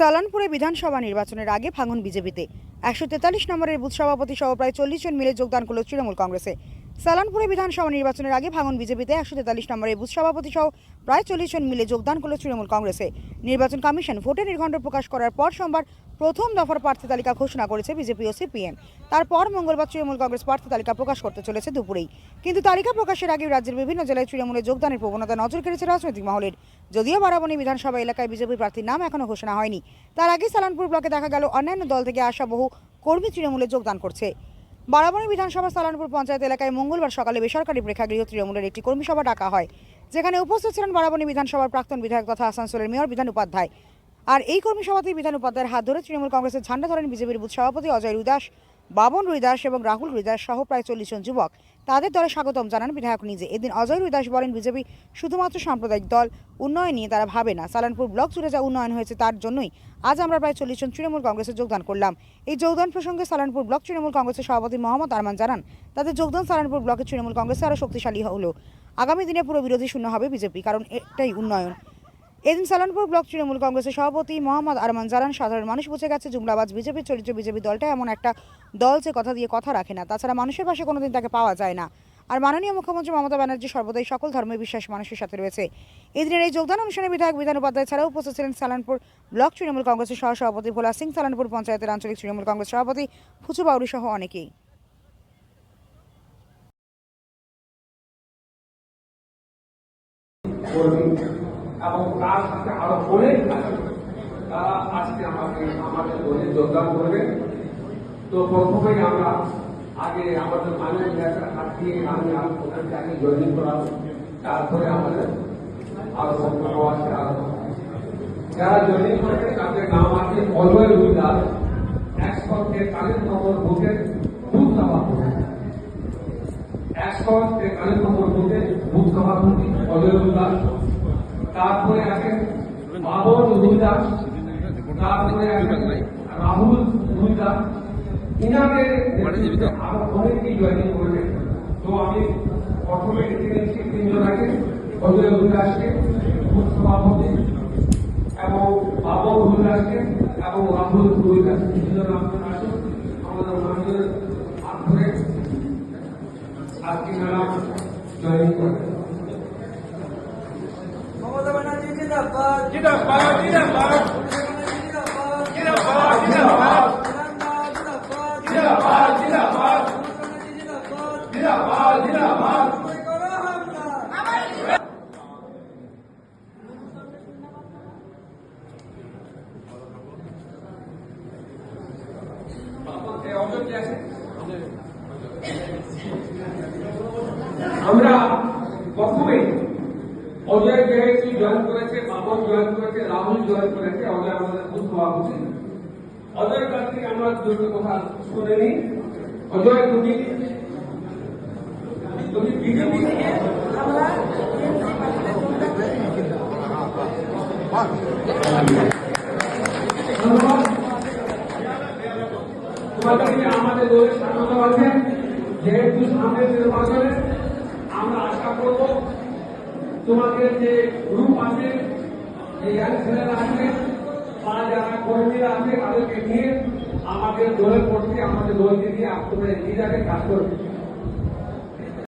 সালানপুরে বিধানসভা নির্বাচনের আগে ভাঙন বিজেপিতে 143 নম্বরের বুথ সভাপতি সহ প্রায় 40 জন মিলে যোগদান করল তৃণমূল কংগ্রেসে। সালানপুরে বিধানসভা নির্বাচনের আগে ভাঙন বিজেপিতে 143 নম্বরের বুথ সভাপতি সহ প্রায় 40 জন মিলে যোগদান করল তৃণমূল কংগ্রেসে। নির্বাচন কমিশন ভোটের নির্ঘণ্ট প্রকাশ করার পর সোমবার প্রথম দফার প্রার্থী তালিকা ঘোষণা করেছে বিজেপি ও সিপিএম। তারপর মঙ্গলবার তৃণমূল কংগ্রেস প্রার্থী তালিকা প্রকাশ করতে চলেছে দুপুরেই। কিন্তু তালিকা প্রকাশের আগে রাজ্যের বিভিন্ন জেলায় তৃণমূলে যোগদানের প্রবণতা নজর কেড়েছে রাজনৈতিক মহলের। যদিও বারাবণী বিধানসভা এলাকায় বিজেপি প্রার্থীর নাম এখনো ঘোষণা হয়নি, তার আগে সালানপুর ব্লকে দেখা গেল অন্যান্য দল থেকে আসা বহু কর্মী তৃণমূলে যোগদান করছে। বারাবণী বিধানসভা সালানপুর পঞ্চায়েত এলাকায় মঙ্গলবার সকালে বেসরকারি প্রেক্ষাগৃহ তৃণমূলের একটি কর্মী সভা ডাকা হয়, যেখানে উপস্থিত ছিলেন বারাবণী বিধানসভার প্রাক্তন বিধায়ক তথা আসানসোলের মেয়র বিধান উপাধ্যায়। আর এই কর্মী সভাতেই বিধান উপাধ্যায়ের হাত ধরে তৃণমূল কংগ্রেসের ঝান্ডা ধরেন বিজেপির বুথ সভাপতি অজয় রুইদাস, বাবন রুইদাস এবং রাহুল রুইদাস সহ প্রায় 40 জন যুবক। তাদের দলে স্বাগতম জানান বিধায়ক নিজে। এদিন অজয় রুইদাস বলেন, বিজেপি শুধুমাত্র সাম্প্রদায়িক দল, উন্নয়ন নিয়ে তারা ভাবে না। সালানপুর ব্লক জুড়ে যা উন্নয়ন হয়েছে তার জন্যই আজ আমরা প্রায় 40 জন তৃণমূল কংগ্রেসে যোগদান করলাম। এই যোগদান প্রসঙ্গে সালানপুর ব্লক তৃণমূল কংগ্রেসের সভাপতি মোহাম্মদ আরমান জানান, তাদের যোগদান সালানপুর ব্লকের তৃণমূল কংগ্রেসে আরও শক্তিশালী হলো। আগামী দিনে পুরো বিরোধী শূন্য হবে বিজেপি, কারণ এটাই উন্নয়ন। এদিন সালানপুর ব্লক তৃণমূল কংগ্রেসের সভাপতি মোহাম্মদ আরমান জানান, সাধারণ মানুষ বুঝে গেছে জুমলাবাজ বিজেপির চরিত্র। বিজেপি দলটা এমন একটা দল যে কথা দিয়ে কথা রাখে না, তাছাড়া মানুষের পাশে কোনোদিন তাকে পাওয়া যায় না। আর মাননীয় মুখ্যমন্ত্রী মমতা ব্যানার্জি সর্বদাই সকল ধর্মের বিশ্বাস মানুষের সাথে রয়েছে। এদিনের এই যোগদান অনুষ্ঠানে বিধায়ক বিধান উপাধ্যায় ছাড়াও উপস্থিত ছিলেন সালানপুর ব্লক তৃণমূল কংগ্রেসের সহসভাপতি ভোলা সিং, সালানপুর পঞ্চায়েতের আঞ্চলিক তৃণমূল কংগ্রেস সভাপতি ফুচু বাউরি সহ অনেকেই। এবং তার সাথে আরো অনেক আছে, তারা আজকে আমাদের দলে যোগদান করবে। তো প্রথমেই আমরা আগে আমাদের মাননীয় নেতার হাত দিয়ে আমি ওদেরকে আগে জয়েনিং করাবো, তারপরে আমাদের আরো সম্পর্ক আছে। আরো যারা জয়েনিং করবে তাদের নাম আছে অজয় রুইদাস, 143 নম্বর বুথের বুথ সভাপতি। 143 নম্বর বুথের বুথ সভাপতি অজয় রুইদাস। তারপরে আছেন বাবন রুইদাস, তারপরে আছেন রাহুল রুইদাস। ইনাদের আরো অনেকেই জয়েনিং করবে। তো আমি প্রথমে ডেকে নিচ্ছি 3 জন আগে, অজয় রুইদাসকে বুথ সভাপতি, এবং বাবন রুইদাসকে এবং রাহুল রুইদাস। 3 জন আপনারা আসুন, আমাদের মানুষের হাত ধরে আজকে মেলা জয়েনিং করবে। মমতা ব্যানার্জি জিন্দাবাদ, জিন্দাবাদ, জিন্দাবাদ, জিন্দাবাদ, জিন্দাবাদ, জিন্দাবাদ, জিন্দাবাদ, জিন্দাবাদ, জিন্দাবাদ। আমরা প্রথমে অজয় যেহেতু জয়েন করেছে, বাবন জয়েন করেছে, রাহুল জয়েন করেছে, অজয় আমাদের বুথ সভাপতি। অজয়ের কাছ থেকে আমরা দুটো কথা শুনে নিই। অজয়, তুমি বিজেপি থেকে তোমাকে আমাদের দলের স্বাগত আছে। যেহেতু সামনের নির্বাচনে আমরা আশা করব তোমাদের যে গ্রুপ আছে, যে ইয়াং ছেলেরা আছে বা যারা কর্মীরা আছে, তাদেরকে নিয়ে আমাদের দলের পক্ষে আমাদের দলকে নিয়ে তোমরা এগিয়ে যাবে, কাজ করবে।